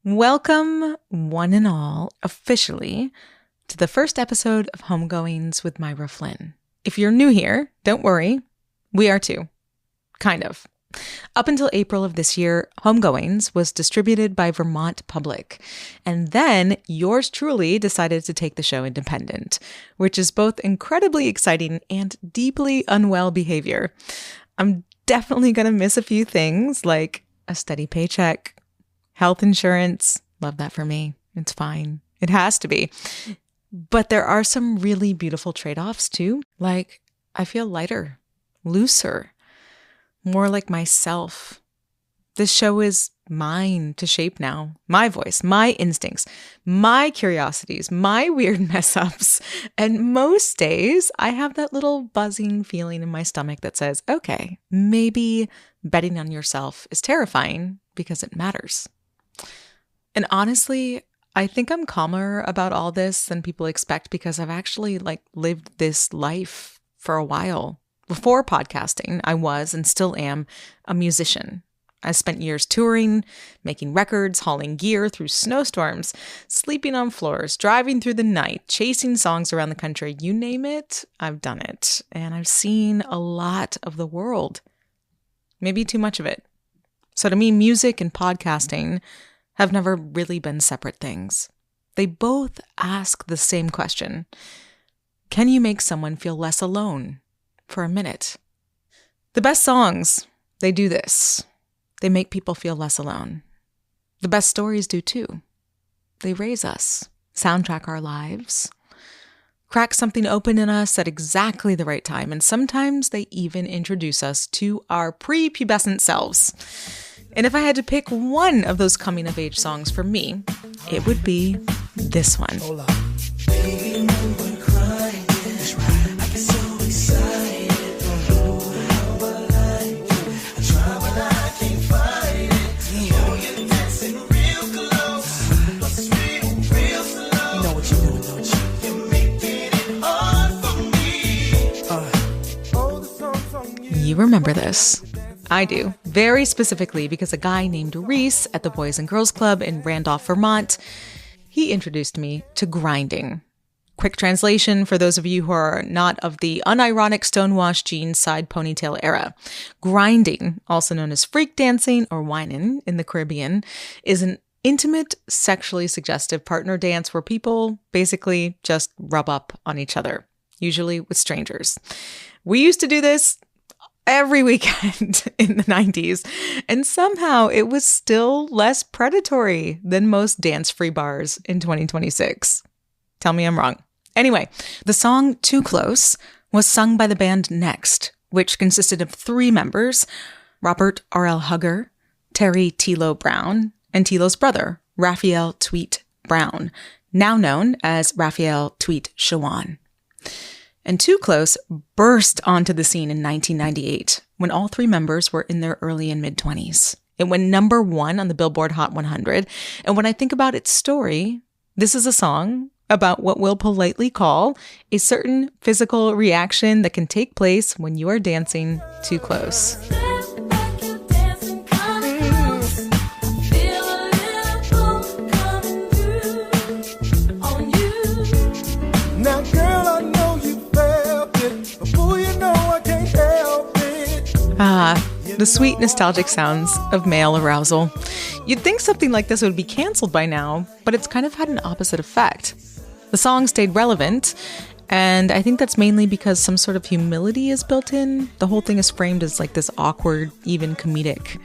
Welcome, one and all, officially, to the first episode of Homegoings with Myra Flynn. If you're new here, don't worry. We are too. Kind of. Up until April of this year, Homegoings was distributed by Vermont Public. And then yours truly decided to take the show independent, which is both incredibly exciting and deeply unwell behavior. I'm definitely going to miss a few things like a steady paycheck, health insurance. Love that for me. It's fine. It has to be. But there are some really beautiful trade-offs too. Like, I feel lighter, looser, more like myself. This show is mine to shape now. My voice, my instincts, my curiosities, my weird mess-ups. And most days, I have that little buzzing feeling in my stomach that says, okay, maybe betting on yourself is terrifying because it matters. And honestly, I think I'm calmer about all this than people expect because I've actually lived this life for a while. Before podcasting, I was and still am a musician. I spent years touring, making records, hauling gear through snowstorms, sleeping on floors, driving through the night, chasing songs around the country. You name it, I've done it. And I've seen a lot of the world. Maybe too much of it. So to me, music and podcasting have never really been separate things. They both ask the same question. Can you make someone feel less alone for a minute? The best songs, they do this. They make people feel less alone. The best stories do too. They raise us, soundtrack our lives, crack something open in us at exactly the right time, and sometimes they even introduce us to our prepubescent selves. And if I had to pick one of those coming-of-age songs for me, it would be this one. You remember this. I do, very specifically because a guy named Reese at the Boys and Girls Club in Randolph, Vermont, he introduced me to grinding. Quick translation for those of you who are not of the unironic stonewashed jeans side ponytail era. Grinding, also known as freak dancing or whining in the Caribbean, is an intimate, sexually suggestive partner dance where people basically just rub up on each other, usually with strangers. We used to do this every weekend in the 90s, and somehow it was still less predatory than most dance-free bars in 2026. Tell me I'm wrong. Anyway, the song Too Close was sung by the band Next, which consisted of 3 members, Robert R.L. Hugger, Terry Tilo Brown, and Tilo's brother, Raphael Tweet Brown, now known as Raphael Tweet Shawan. And Too Close burst onto the scene in 1998 when all 3 members were in their early and mid-20s. It went number 1 on the Billboard Hot 100. And when I think about its story, this is a song about what we'll politely call a certain physical reaction that can take place when you are dancing too close. The sweet nostalgic sounds of male arousal. You'd think something like this would be canceled by now, but it's kind of had an opposite effect. The song stayed relevant, and I think that's mainly because some sort of humility is built in. The whole thing is framed as like this awkward, even comedic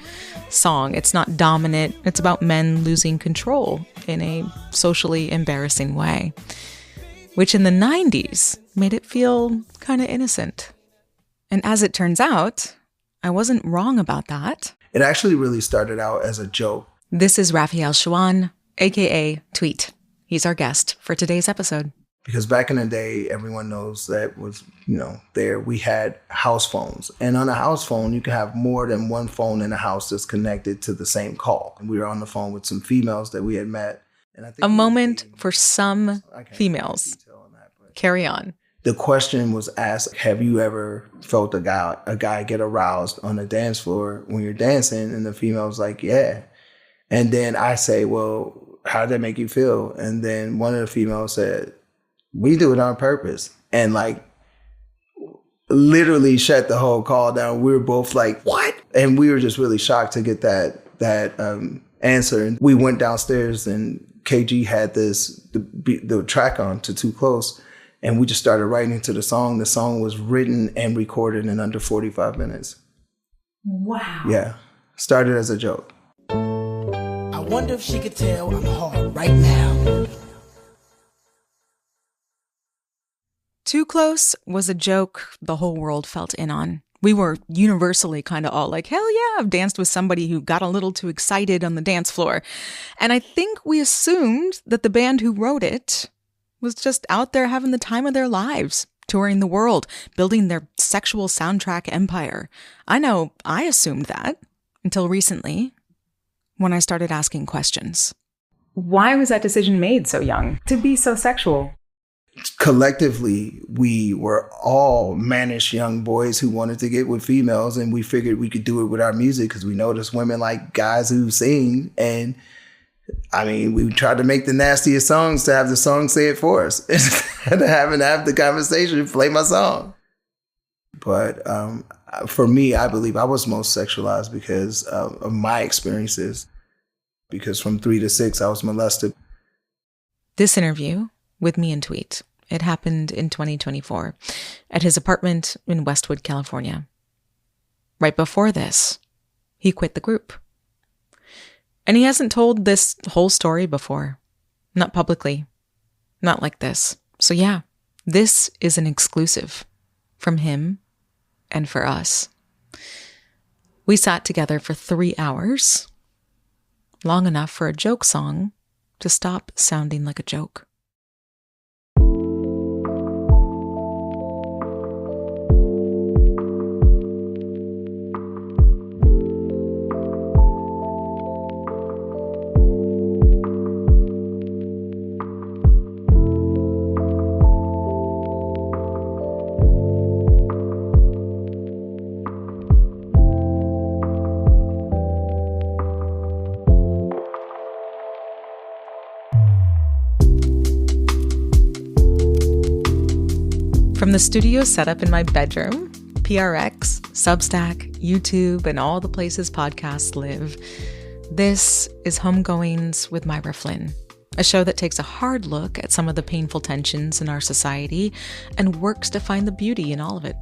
song. It's not dominant. It's about men losing control in a socially embarrassing way, which in the 90s made it feel kind of innocent. And as it turns out, I wasn't wrong about that. It actually really started out as a joke. This is Raphael Shawan, aka Tweet. He's our guest for today's episode. Because back in the day, everyone knows that was, we had house phones. And on a house phone, you can have more than one phone in the house that's connected to the same call. And we were on the phone with some females that we had met. And I think a moment for some females. Carry on. The question was asked, have you ever felt a guy get aroused on the dance floor when you're dancing? And the female was like, yeah. And then I say, well, how did that make you feel? And then one of the females said, we do it on purpose. And like literally shut the whole call down. We were both like, what? And we were just really shocked to get that answer. And we went downstairs and KG had the track on to Too Close. And we just started writing to the song. The song was written and recorded in under 45 minutes. Wow. Yeah. Started as a joke. I wonder if she could tell I'm hard right now. Too Close was a joke the whole world felt in on. We were universally kind of all like, hell yeah, I've danced with somebody who got a little too excited on the dance floor. And I think we assumed that the band who wrote it was just out there having the time of their lives, touring the world, building their sexual soundtrack empire. I know I assumed that until recently when I started asking questions. Why was that decision made so young to be so sexual? Collectively, we were all mannish young boys who wanted to get with females, and we figured we could do it with our music because we noticed women like guys who sing. And I mean, we tried to make the nastiest songs to have the song say it for us instead of having to have the conversation play my song. But for me, I believe I was most sexualized because of my experiences, because from 3 to 6, I was molested. This interview with me and Tweet, it happened in 2024 at his apartment in Westwood, California. Right before this, he quit the group. And he hasn't told this whole story before. Not publicly. Not like this. So yeah, this is an exclusive from him and for us. We sat together for 3 hours, long enough for a joke song to stop sounding like a joke. From the studio set up in my bedroom, PRX, Substack, YouTube, and all the places podcasts live, this is Homegoings with Myra Flynn, a show that takes a hard look at some of the painful tensions in our society and works to find the beauty in all of it.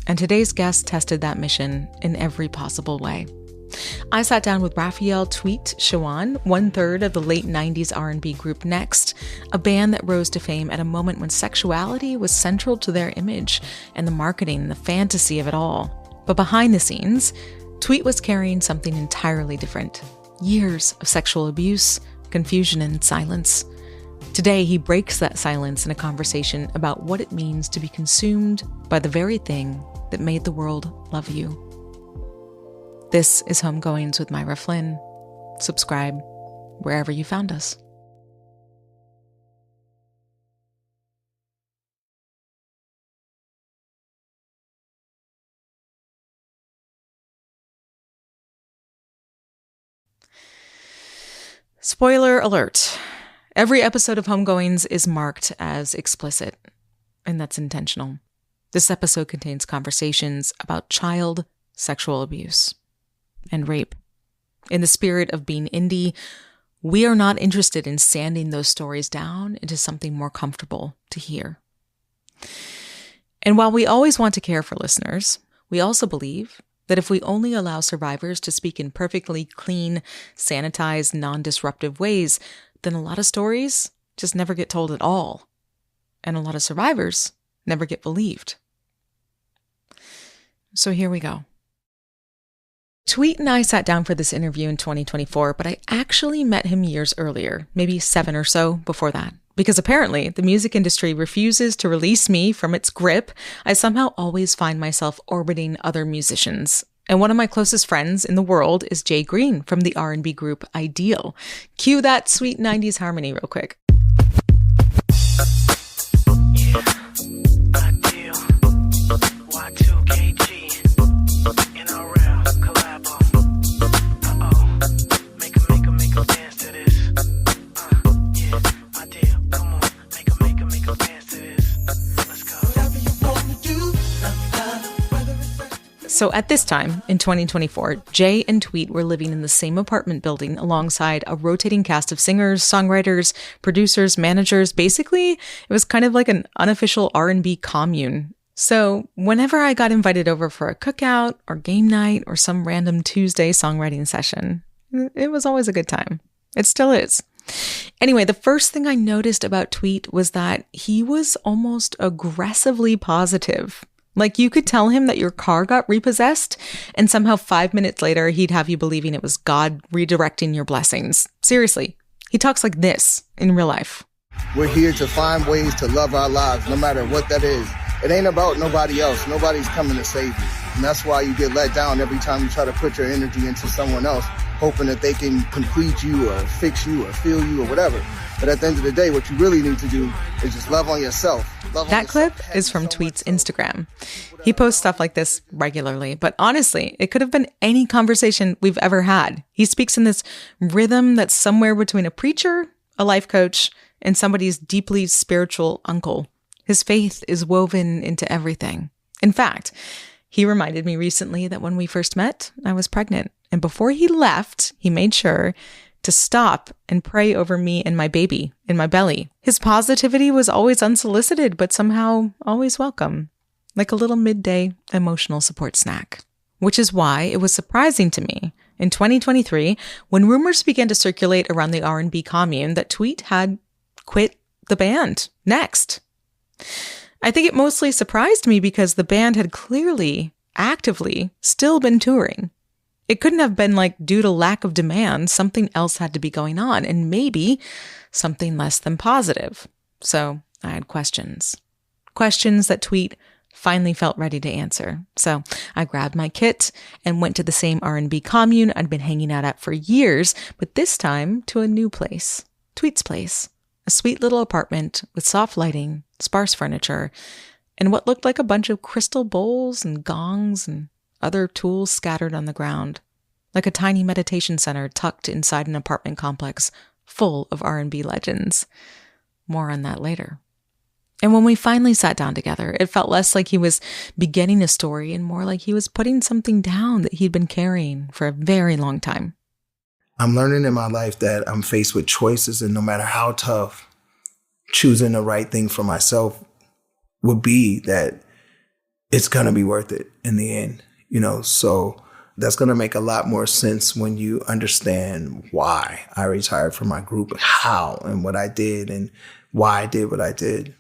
And today's guest tested that mission in every possible way. I sat down with Raphael Tweet Chawan, 1/3 of the late 90s R&B group Next, a band that rose to fame at a moment when sexuality was central to their image and the marketing and the fantasy of it all. But behind the scenes, Tweet was carrying something entirely different. Years of sexual abuse, confusion, and silence. Today, he breaks that silence in a conversation about what it means to be consumed by the very thing that made the world love you. This is Homegoings with Myra Flynn. Subscribe wherever you found us. Spoiler alert. Every episode of Homegoings is marked as explicit, and that's intentional. This episode contains conversations about child sexual abuse and rape. In the spirit of being indie, we are not interested in sanding those stories down into something more comfortable to hear. And while we always want to care for listeners, we also believe that if we only allow survivors to speak in perfectly clean, sanitized, non-disruptive ways, then a lot of stories just never get told at all. And a lot of survivors never get believed. So here we go. Tweet and I sat down for this interview in 2024, but I actually met him years earlier, maybe 7 or so before that. Because apparently the music industry refuses to release me from its grip, I somehow always find myself orbiting other musicians. And one of my closest friends in the world is Jay Green from the R&B group Ideal. Cue that sweet 90s harmony real quick. So at this time, in 2024, Jay and Tweet were living in the same apartment building alongside a rotating cast of singers, songwriters, producers, managers. Basically, it was kind of like an unofficial R&B commune. So whenever I got invited over for a cookout or game night or some random Tuesday songwriting session, it was always a good time. It still is. Anyway, the first thing I noticed about Tweet was that he was almost aggressively positive. Like you could tell him that your car got repossessed and somehow 5 minutes later he'd have you believing it was God redirecting your blessings. Seriously, he talks like this in real life. We're here to find ways to love our lives, no matter what that is. It ain't about nobody else. Nobody's coming to save you. And that's why you get let down every time you try to put your energy into someone else, hoping that they can complete you or fix you or feel you or whatever. But at the end of the day, what you really need to do is just love on yourself. That clip is from Tweet's Instagram. He posts stuff like this regularly, but honestly, it could have been any conversation we've ever had. He speaks in this rhythm that's somewhere between a preacher, a life coach, and somebody's deeply spiritual uncle. His faith is woven into everything. In fact, he reminded me recently that when we first met, I was pregnant. And before he left, he made sure to stop and pray over me and my baby in my belly. His positivity was always unsolicited, but somehow always welcome, like a little midday emotional support snack. Which is why it was surprising to me in 2023, when rumors began to circulate around the R&B commune that Tweet had quit the band next. I think it mostly surprised me because the band had clearly, actively, still been touring. It couldn't have been like due to lack of demand, something else had to be going on, and maybe something less than positive. So I had questions. Questions that Tweet finally felt ready to answer. So I grabbed my kit and went to the same R&B commune I'd been hanging out at for years, but this time to a new place, Tweet's place. A sweet little apartment with soft lighting, sparse furniture, and what looked like a bunch of crystal bowls and gongs and other tools scattered on the ground, like a tiny meditation center tucked inside an apartment complex full of R&B legends. More on that later. And when we finally sat down together, it felt less like he was beginning a story and more like he was putting something down that he'd been carrying for a very long time. I'm learning in my life that I'm faced with choices, and no matter how tough, choosing the right thing for myself would be, that it's going to be worth it in the end, so that's going to make a lot more sense when you understand why I retired from my group, how and what I did and why I did what I did.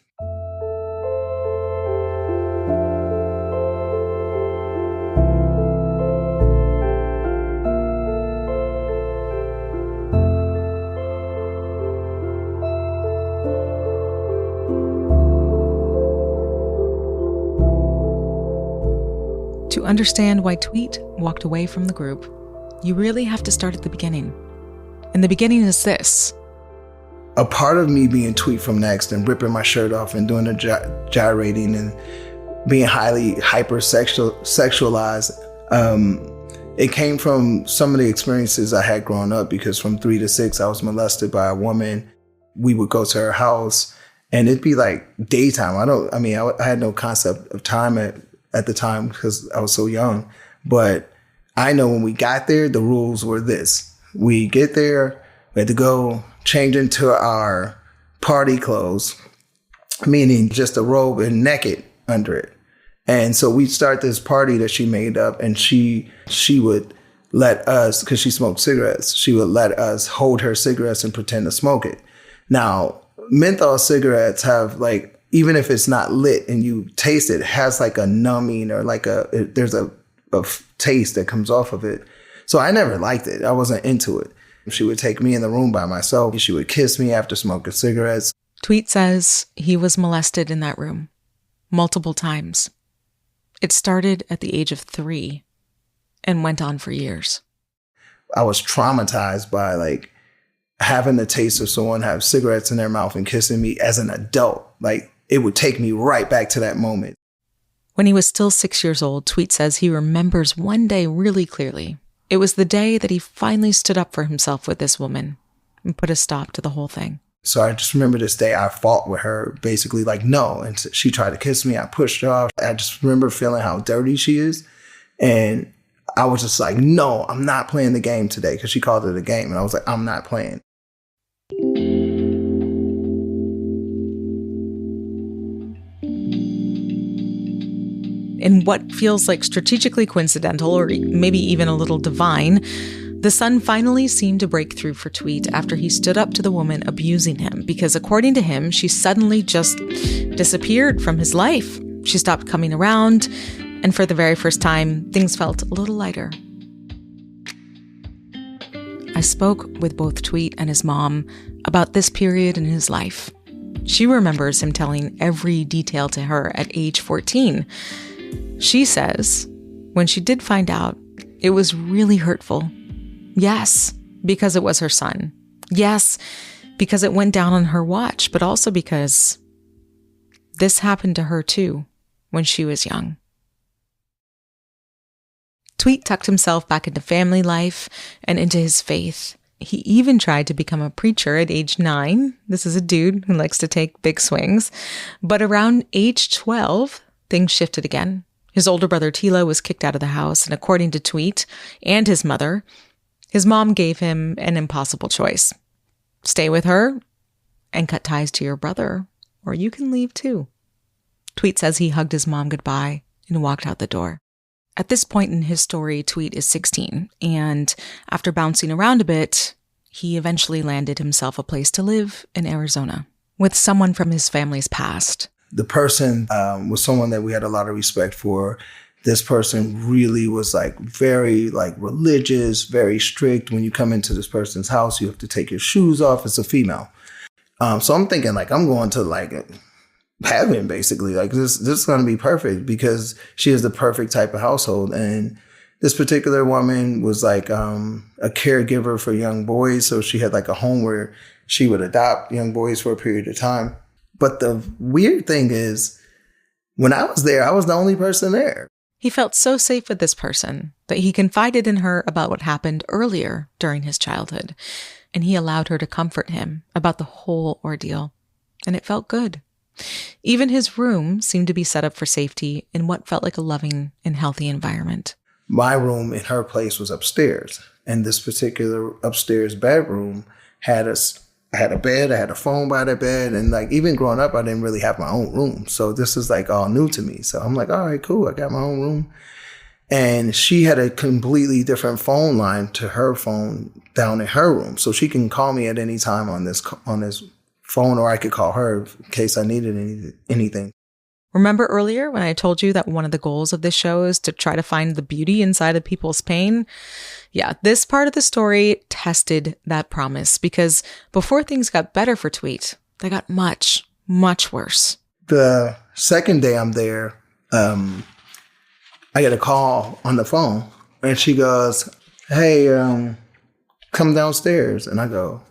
To understand why Tweet walked away from the group, you really have to start at the beginning. And the beginning is this. A part of me being Tweet from Next and ripping my shirt off and doing the gyrating and being highly hypersexualized, it came from some of the experiences I had growing up, because from 3 to 6, I was molested by a woman. We would go to her house and it'd be like daytime. I had no concept of time at the time because I was so young. But I know when we got there, the rules were this. We get there, we had to go change into our party clothes, meaning just a robe and naked under it. And so we'd start this party that she made up, and she would let us, because she smoked cigarettes, she would let us hold her cigarettes and pretend to smoke it. Now, menthol cigarettes have even if it's not lit and you taste it, it has like a numbing or there's a taste that comes off of it. So I never liked it. I wasn't into it. She would take me in the room by myself. She would kiss me after smoking cigarettes. Tweet says he was molested in that room multiple times. It started at the age of 3 and went on for years. I was traumatized by having the taste of someone have cigarettes in their mouth and kissing me as an adult. It would take me right back to that moment. When he was still 6 years old, Tweet says he remembers one day really clearly. It was the day that he finally stood up for himself with this woman and put a stop to the whole thing. So I just remember this day I fought with her, basically no. And she tried to kiss me. I pushed her off. I just remember feeling how dirty she is. And I was just like, no, I'm not playing the game today, because she called it a game. And I was like, I'm not playing. In what feels like strategically coincidental, or maybe even a little divine, the sun finally seemed to break through for Tweet after he stood up to the woman abusing him, because according to him, she suddenly just disappeared from his life. She stopped coming around, and for the very first time, things felt a little lighter. I spoke with both Tweet and his mom about this period in his life. She remembers him telling every detail to her at age 14. She says, when she did find out, it was really hurtful. Yes, because it was her son. Yes, because it went down on her watch, but also because this happened to her too when she was young. Tweet tucked himself back into family life and into his faith. He even tried to become a preacher at age 9. This is a dude who likes to take big swings. But around age 12, things shifted again. His older brother Tilo was kicked out of the house, and according to Tweet and his mother, his mom gave him an impossible choice. Stay with her and cut ties to your brother, or you can leave too. Tweet says he hugged his mom goodbye and walked out the door. At this point in his story, Tweet is 16, and after bouncing around a bit, he eventually landed himself a place to live in Arizona with someone from his family's past. The person was someone that we had a lot of respect for. This person really was very religious, very strict. When you come into this person's house, you have to take your shoes off. It's a female. So I'm thinking I'm going to heaven, basically. This is going to be perfect, because she is the perfect type of household. And this particular woman was a caregiver for young boys. So she had a home where she would adopt young boys for a period of time. But the weird thing is, when I was there, I was the only person there. He felt so safe with this person that he confided in her about what happened earlier during his childhood. And he allowed her to comfort him about the whole ordeal. And it felt good. Even his room seemed to be set up for safety in what felt like a loving and healthy environment. My room in her place was upstairs. And this particular upstairs bedroom I had a bed, I had a phone by the bed, and even growing up, I didn't really have my own room. So this is all new to me. So I'm all right, cool, I got my own room. And she had a completely different phone line to her phone down in her room. So she can call me at any time on this phone, or I could call her in case I needed anything. Remember earlier when I told you that one of the goals of this show is to try to find the beauty inside of people's pain? Yeah, this part of the story tested that promise, because before things got better for Tweet, they got much, much worse. The second day I'm there, I get a call on the phone, and she goes, hey, come downstairs. And I go,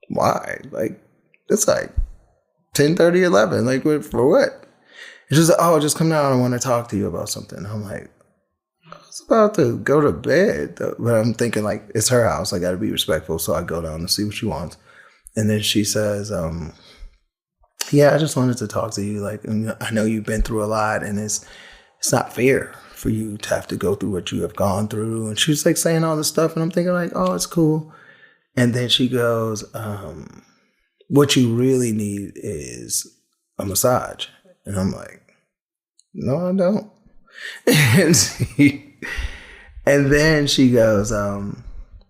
why? It's 10:30, 11. For what? And she's like, just come down. I want to talk to you about something. I'm like, I was about to go to bed. But I'm thinking, it's her house. I got to be respectful. So I go down and see what she wants. And then she says, yeah, I just wanted to talk to you. I know you've been through a lot, and it's not fair for you to have to go through what you have gone through. And she was saying all this stuff. And I'm thinking it's cool. And then she goes, what you really need is a massage. And I'm like, no, I don't. And then she goes,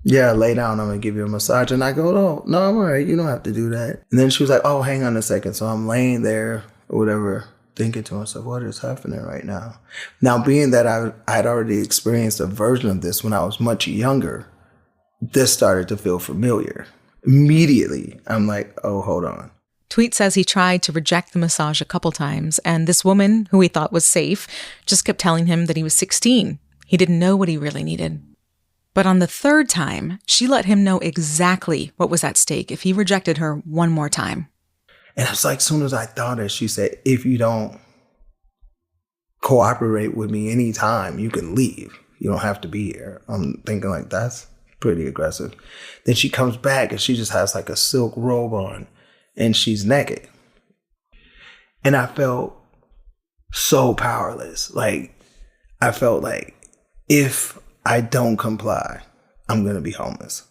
yeah, lay down, I'm going to give you a massage. And I go, no, I'm all right. You don't have to do that. And then she was like, oh, hang on a second. So I'm laying there or whatever, thinking to myself, what is happening right now? Now, being that I had already experienced a version of this when I was much younger, this started to feel familiar. Immediately, I'm like, oh, hold on. Tweet says he tried to reject the massage a couple times, and this woman, who he thought was safe, just kept telling him that he was 16. He didn't know what he really needed. But on the third time, she let him know exactly what was at stake if he rejected her one more time. And it's as soon as I thought it, she said, if you don't cooperate with me anytime, you can leave. You don't have to be here. I'm thinking that's pretty aggressive. Then she comes back and she just has a silk robe on and she's naked. And I felt so powerless. I felt like if I don't comply, I'm going to be homeless.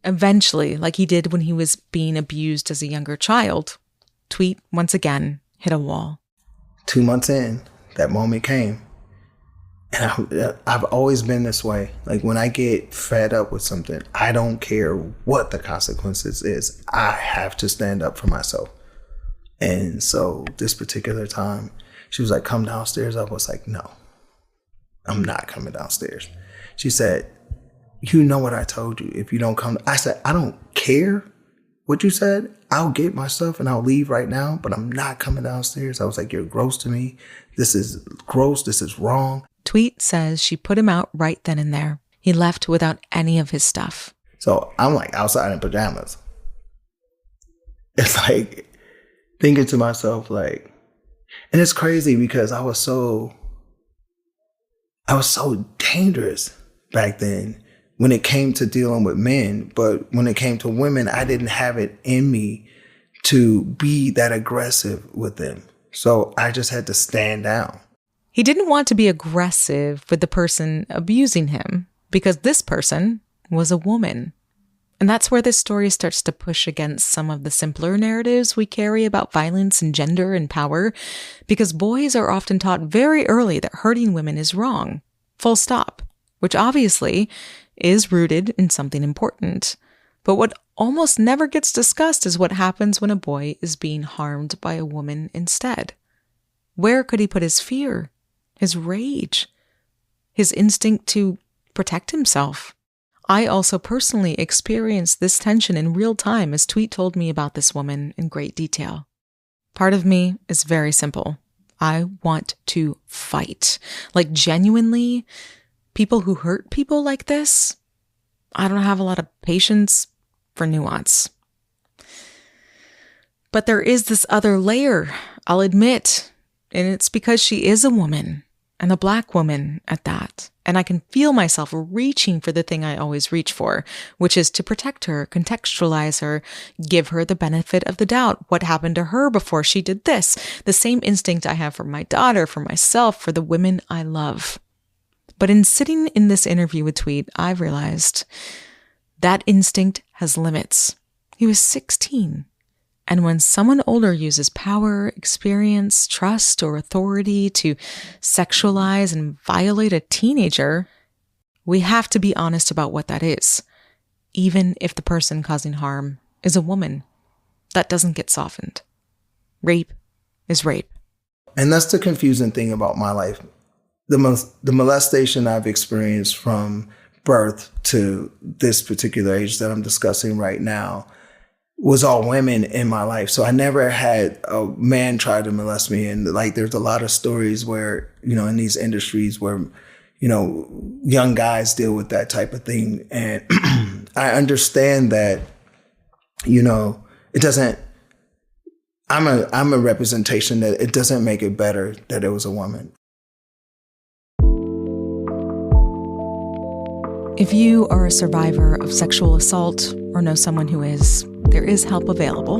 Eventually, like he did when he was being abused as a younger child, Tweet once again hit a wall. 2 months in, that moment came. And I've always been this way. Like when I get fed up with something, I don't care what the consequences is. I have to stand up for myself. And so this particular time, she was like, come downstairs. I was like, no, I'm not coming downstairs. She said, you know what I told you. If you don't come, I said, I don't care what you said. I'll get my stuff and I'll leave right now, but I'm not coming downstairs. I was like, you're gross to me. This is gross. This is wrong. Tweet says she put him out right then and there. He left without any of his stuff. So I'm like outside in pajamas. It's like thinking to myself, like, and it's crazy because I was so dangerous back then when it came to dealing with men. But when it came to women, I didn't have it in me to be that aggressive with them. So I just had to stand down. He didn't want to be aggressive with the person abusing him because this person was a woman. And that's where this story starts to push against some of the simpler narratives we carry about violence and gender and power, because boys are often taught very early that hurting women is wrong. Full stop. Which obviously is rooted in something important. But what almost never gets discussed is what happens when a boy is being harmed by a woman instead. Where could he put his fear, his rage, his instinct to protect himself? I also personally experienced this tension in real time as Tweet told me about this woman in great detail. Part of me is very simple. I want to fight. Like genuinely, people who hurt people like this, I don't have a lot of patience for nuance. But there is this other layer, I'll admit, and it's because she is a woman, and a Black woman at that. And I can feel myself reaching for the thing I always reach for, which is to protect her, contextualize her, give her the benefit of the doubt. What happened to her before she did this? The same instinct I have for my daughter, for myself, for the women I love. But in sitting in this interview with Tweet, I've realized that instinct has limits. He was 16. And when someone older uses power, experience, trust, or authority to sexualize and violate a teenager, we have to be honest about what that is, even if the person causing harm is a woman. That doesn't get softened. Rape is rape. And that's the confusing thing about my life. The molestation I've experienced from birth to this particular age that I'm discussing right now was all women in my life. So I never had a man try to molest me. And like, there's a lot of stories where, in these industries where, young guys deal with that type of thing. And I understand that, it doesn't, I'm a representation that it doesn't make it better that it was a woman. If you are a survivor of sexual assault or know someone who is, there is help available.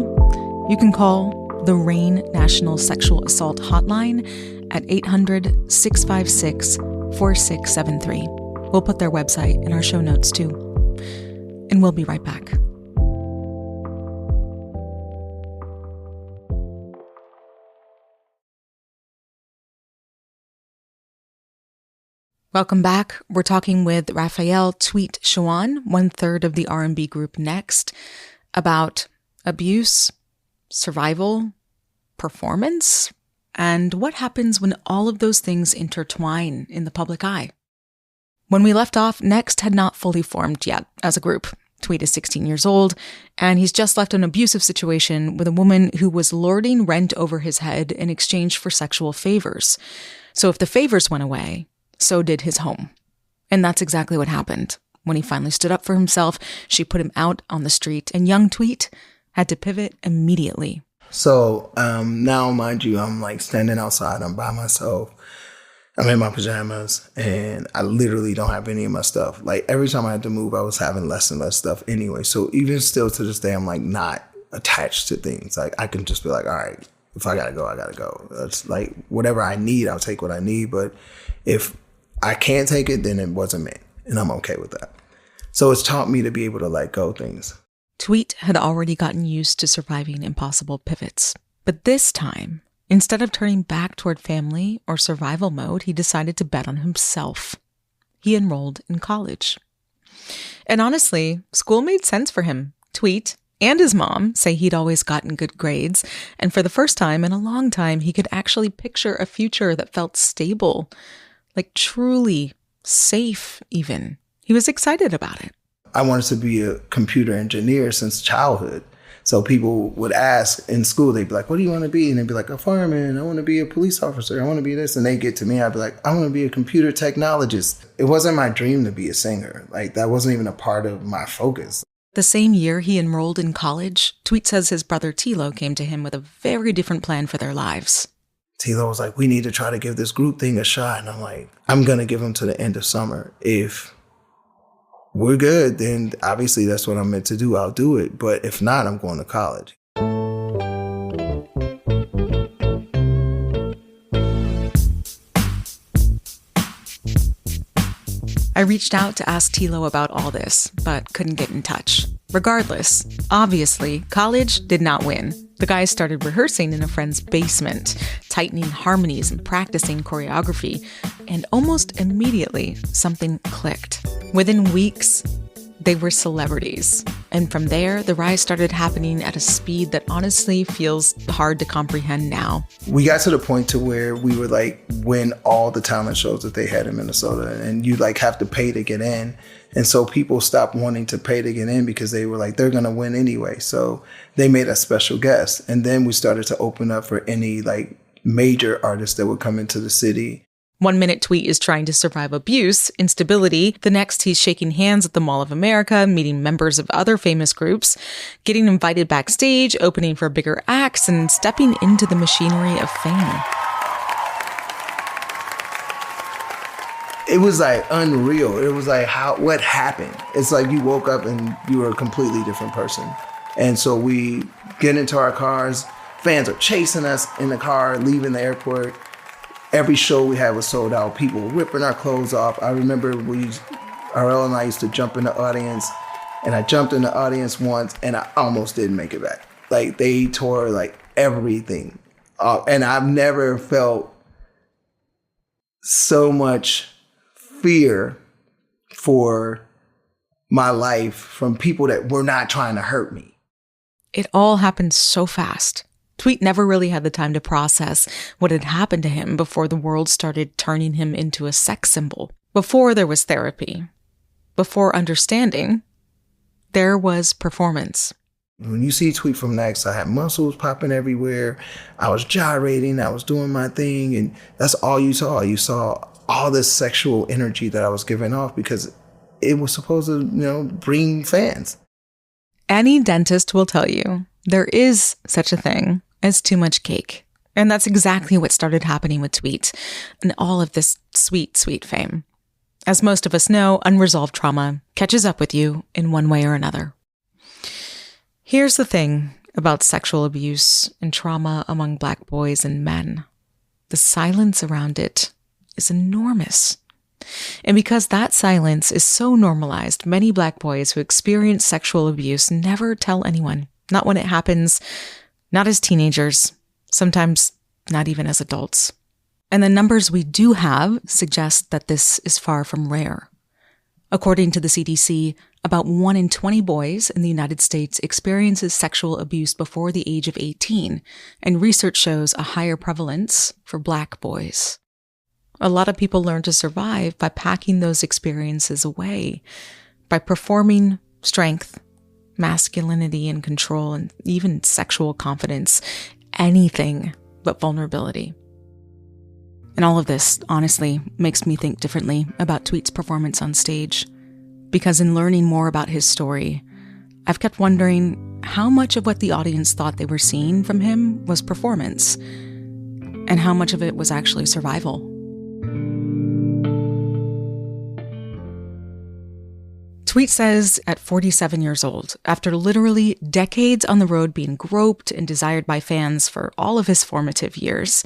You can call the RAINN National Sexual Assault Hotline at 800-656-4673. We'll put their website in our show notes too. And we'll be right back. Welcome back. We're talking with Raphael Tweet Chawan, 1/3 of the R&B group Next, about abuse, survival, performance, and what happens when all of those things intertwine in the public eye. When we left off, Next had not fully formed yet as a group. Tweet is 16 years old, and he's just left an abusive situation with a woman who was lording rent over his head in exchange for sexual favors. So if the favors went away, so did his home. And that's exactly what happened. When he finally stood up for himself, she put him out on the street, and young Tweet had to pivot immediately. So now, mind you, I'm like standing outside. I'm by myself. I'm in my pajamas, and I literally don't have any of my stuff. Like every time I had to move, I was having less and less stuff anyway. So even still to this day, I'm like not attached to things. Like I can just be like, all right, if I gotta go, I gotta go. That's like whatever I need, I'll take what I need. But if I can't take it, then it wasn't meant, and I'm okay with that. So it's taught me to be able to let go things. Tweet had already gotten used to surviving impossible pivots. But this time, instead of turning back toward family or survival mode, he decided to bet on himself. He enrolled in college. And honestly, school made sense for him. Tweet and his mom say he'd always gotten good grades, and for the first time in a long time, he could actually picture a future that felt stable, like truly safe even. He was excited about it. I wanted to be a computer engineer since childhood. So people would ask in school, they'd be like, what do you want to be? And they'd be like, a fireman. I want to be a police officer. I want to be this. And they get to me, I'd be like, I want to be a computer technologist. It wasn't my dream to be a singer. Like that wasn't even a part of my focus. The same year he enrolled in college, Tweet says his brother Tilo came to him with a very different plan for their lives. Tilo was like, we need to try to give this group thing a shot. And I'm like, I'm going to give them to the end of summer. If we're good, then obviously that's what I'm meant to do. I'll do it. But if not, I'm going to college. I reached out to ask Tilo about all this, but couldn't get in touch. Regardless, obviously, college did not win. The guys started rehearsing in a friend's basement, tightening harmonies and practicing choreography, and almost immediately, something clicked. Within weeks, they were celebrities. And from there, the rise started happening at a speed that honestly feels hard to comprehend now. We got to the point to where we would like win all the talent shows that they had in Minnesota, and you like have to pay to get in. And so people stopped wanting to pay to get in because they were like, they're going to win anyway. So they made us special guests. And then we started to open up for any like major artists that would come into the city. 1 minute Tweet is trying to survive abuse, instability. The next, he's shaking hands at the Mall of America, meeting members of other famous groups, getting invited backstage, opening for bigger acts, and stepping into the machinery of fame. It was like unreal. It was like, what happened? It's like you woke up and you were a completely different person. And so we get into our cars. Fans are chasing us in the car, leaving the airport. Every show we had was sold out. People were ripping our clothes off. I remember RL and I used to jump in the audience, and I jumped in the audience once, and I almost didn't make it back. Like they tore like everything, and I've never felt so much fear for my life from people that were not trying to hurt me. It all happened so fast. Tweet never really had the time to process what had happened to him before the world started turning him into a sex symbol. Before there was therapy. Before understanding, there was performance. When you see Tweet from Next, I had muscles popping everywhere. I was gyrating. I was doing my thing. And that's all you saw. You saw all this sexual energy that I was giving off because it was supposed to, bring fans. Any dentist will tell you there is such a thing as too much cake. And that's exactly what started happening with Tweet and all of this sweet, sweet fame. As most of us know, unresolved trauma catches up with you in one way or another. Here's the thing about sexual abuse and trauma among Black boys and men. The silence around it is enormous. And because that silence is so normalized, many Black boys who experience sexual abuse never tell anyone. Not when it happens, not as teenagers, sometimes not even as adults. And the numbers we do have suggest that this is far from rare. According to the CDC, about 1 in 20 boys in the United States experiences sexual abuse before the age of 18, and research shows a higher prevalence for Black boys. A lot of people learn to survive by packing those experiences away, by performing strength, masculinity and control, and even sexual confidence, anything but vulnerability. And all of this, honestly, makes me think differently about Tweet's performance on stage. Because in learning more about his story, I've kept wondering how much of what the audience thought they were seeing from him was performance, and how much of it was actually survival. Tweet says at 47 years old, after literally decades on the road being groped and desired by fans for all of his formative years,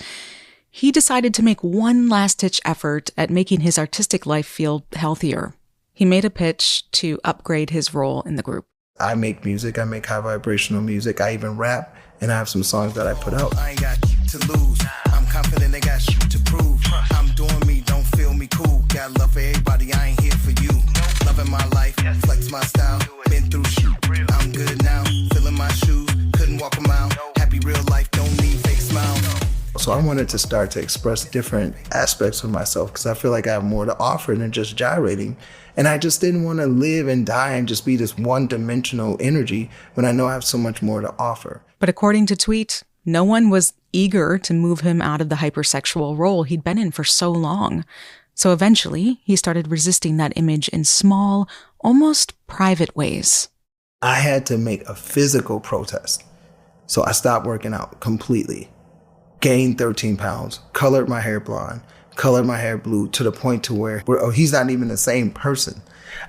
he decided to make one last-ditch effort at making his artistic life feel healthier. He made a pitch to upgrade his role in the group. I make music. I make high vibrational music. I even rap, and I have some songs that I put out. I ain't got to lose. I'm confident they got shit to prove. I'm doing me, don't feel me cool. Got love for everybody, I ain't here for you. Loving my life, flex my style. Been through shit, I'm good now. Filling my shoes, couldn't walk a mile. Happy real life, don't need fake smiles. So I wanted to start to express different aspects of myself because I feel like I have more to offer than just gyrating. And I just didn't want to live and die and just be this one-dimensional energy when I know I have so much more to offer. But according to Tweet, no one was eager to move him out of the hypersexual role he'd been in for so long. So eventually, he started resisting that image in small, almost private ways. I had to make a physical protest. So I stopped working out completely, gained 13 pounds, colored my hair blonde, colored my hair blue to the point to where he's not even the same person.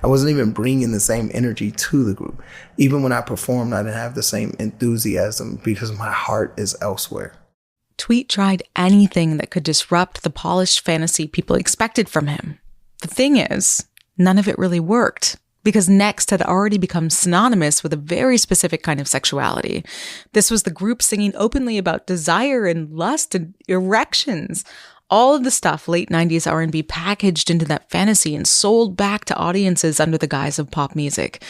I wasn't even bringing the same energy to the group. Even when I performed, I didn't have the same enthusiasm because my heart is elsewhere. Tweet tried anything that could disrupt the polished fantasy people expected from him. The thing is, none of it really worked, because Next had already become synonymous with a very specific kind of sexuality. This was the group singing openly about desire and lust and erections. All of the stuff late 90s R&B packaged into that fantasy and sold back to audiences under the guise of pop music.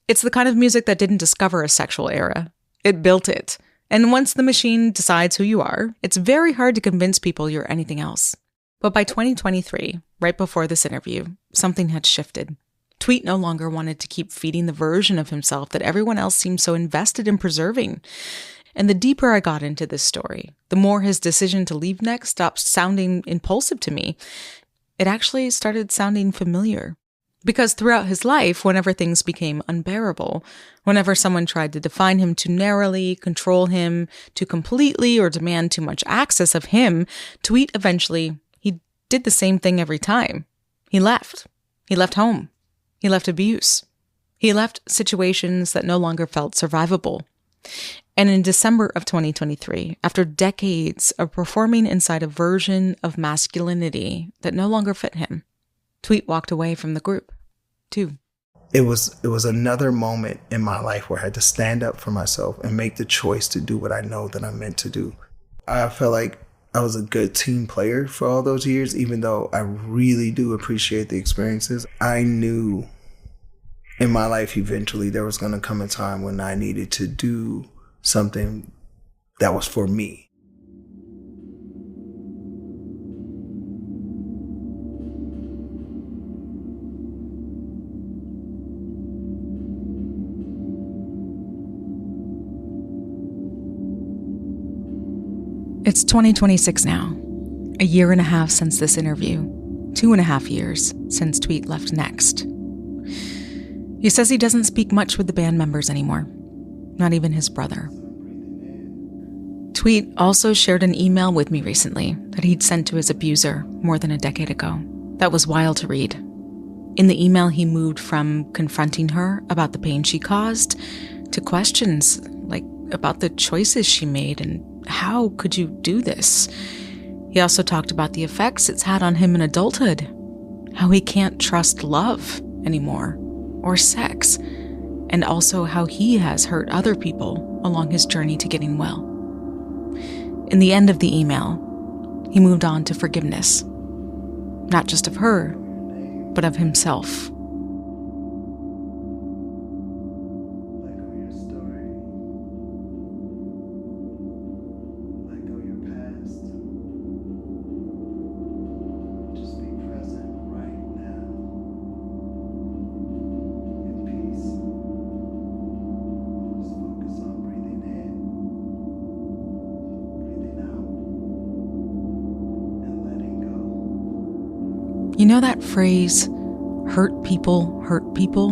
It's the kind of music that didn't discover a sexual era. It built it. And once the machine decides who you are, it's very hard to convince people you're anything else. But by 2023, right before this interview, something had shifted. Tweet no longer wanted to keep feeding the version of himself that everyone else seemed so invested in preserving. And the deeper I got into this story, the more his decision to leave Next stopped sounding impulsive to me. It actually started sounding familiar. Because throughout his life, whenever things became unbearable, whenever someone tried to define him too narrowly, control him too completely, or demand too much access of him, Tweet eventually, he did the same thing every time. He left. He left home. He left abuse. He left situations that no longer felt survivable. And in December of 2023, after decades of performing inside a version of masculinity that no longer fit him, Tweet walked away from the group, too. It was another moment in my life where I had to stand up for myself and make the choice to do what I know that I'm meant to do. I felt like I was a good team player for all those years, even though I really do appreciate the experiences. I knew in my life eventually there was going to come a time when I needed to do something that was for me. It's 2026 now, a year and a half since this interview, 2.5 years since Tweet left Next. He says he doesn't speak much with the band members anymore, not even his brother. Tweet also shared an email with me recently that he'd sent to his abuser more than a decade ago. That was wild to read. In the email, he moved from confronting her about the pain she caused to questions like about the choices she made and how could you do this? He also talked about the effects it's had on him in adulthood, how he can't trust love anymore, or sex, and also how he has hurt other people along his journey to getting well. In the end of the email, he moved on to forgiveness, not just of her, but of himself. You know that phrase, hurt people hurt people?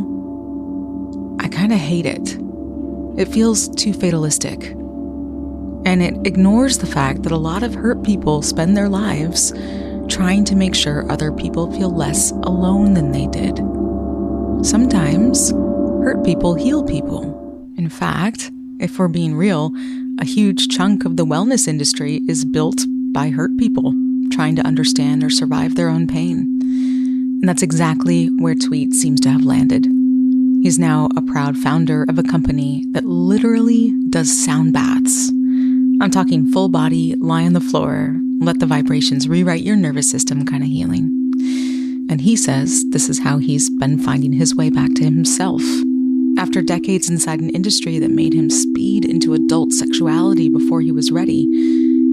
I kind of hate it. it feels too fatalistic. And it ignores the fact that a lot of hurt people spend their lives trying to make sure other people feel less alone than they did. Sometimes, hurt people heal people. In fact, if we're being real, a huge chunk of the wellness industry is built by hurt people trying to understand or survive their own pain. And that's exactly where Tweet seems to have landed. He's now a proud founder of a company that literally does sound baths. I'm talking full body, lie on the floor, let the vibrations rewrite your nervous system kind of healing. And he says this is how he's been finding his way back to himself. After decades inside an industry that made him speed into adult sexuality before he was ready,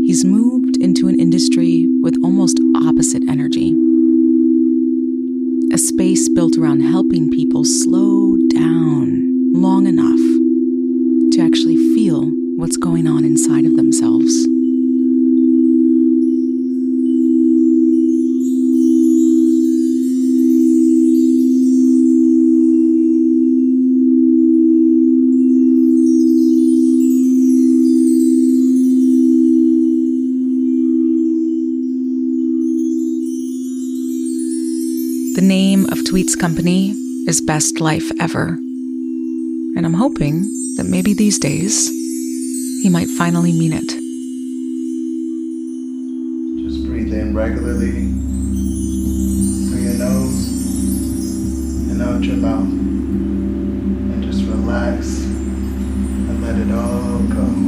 he's moved into an industry with almost opposite energy. A space built around helping people slow down long enough to actually feel what's going on inside of themselves. The name of Tweet's company is Best Life Ever. And I'm hoping that maybe these days, he might finally mean it. Just breathe in regularly through your nose and out your mouth. And just relax and let it all go.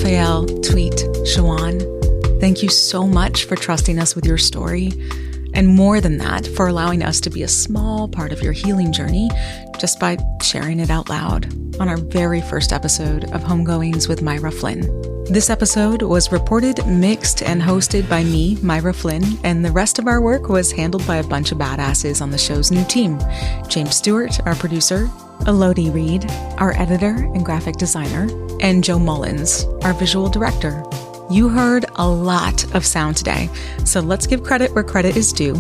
Raphael, Tweet, Shawan, thank you so much for trusting us with your story. And more than that, for allowing us to be a small part of your healing journey just by sharing it out loud on our very first episode of Homegoings with Myra Flynn. This episode was reported, mixed, and hosted by me, Myra Flynn, and the rest of our work was handled by a bunch of badasses on the show's new team. James Stewart, our producer, Elodie Reed, our editor and graphic designer, and Joe Mullins, our visual director. You heard a lot of sound today, so let's give credit where credit is due.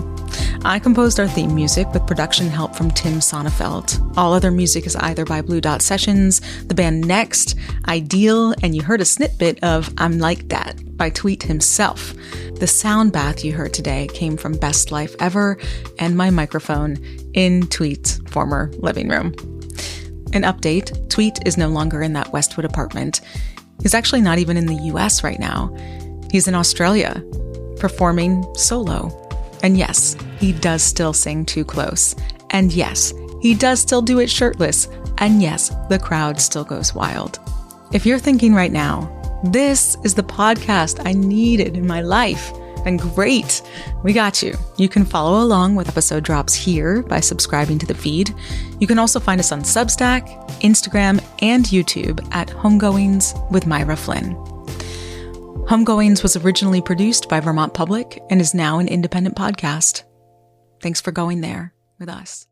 I composed our theme music with production help from Tim Sonnefeld. All other music is either by Blue Dot Sessions, the band Next, Ideal, and you heard a snippet of I'm Like That by Tweet himself. The sound bath you heard today came from Best Life Ever and my microphone in Tweet's former living room. An update, Tweet is no longer in that Westwood apartment. He's actually not even in the US right now. He's in Australia, performing solo. And yes, he does still sing Too Close. And yes, he does still do it shirtless. And yes, the crowd still goes wild. If you're thinking right now, this is the podcast I needed in my life, then great, we got you. You can follow along with episode drops here by subscribing to the feed. You can also find us on Substack, Instagram, and YouTube at Homegoings with Myra Flynn. Homegoings was originally produced by Vermont Public and is now an independent podcast. Thanks for going there with us.